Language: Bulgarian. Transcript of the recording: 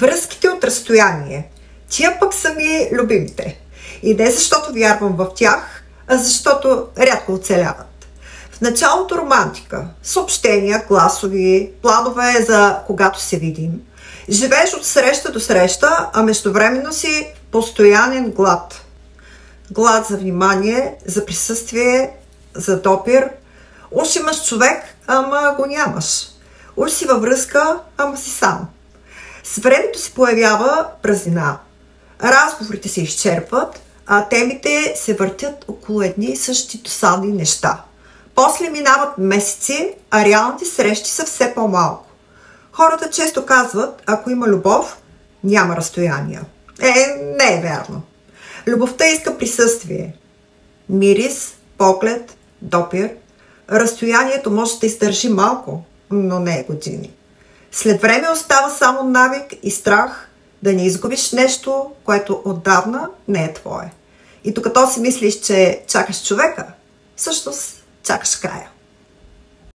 Връзките от разстояние. Тия пък са ми любимите. И не защото вярвам в тях, а защото рядко оцеляват. В началото романтика, съобщения, гласови, планове за когато се видим. Живееш от среща до среща, а междувременно си постоянен глад. Глад за внимание, за присъствие, за допир. Уж имаш човек, ама го нямаш. Уж си във връзка, ама си сам. С времето се появява празнина. Разговорите се изчерпват, а темите се въртят около едни и същи досадни неща. После минават месеци, а реалните срещи са все по-малко. Хората често казват, ако има любов, няма разстояния. Не е вярно. Любовта иска присъствие. Мирис, поглед, допир. Разстоянието може да издържи малко, но не е години. След време остава само навик и страх да не изгубиш нещо, което отдавна не е твое. И докато си мислиш, че чакаш човека, всъщност чакаш края.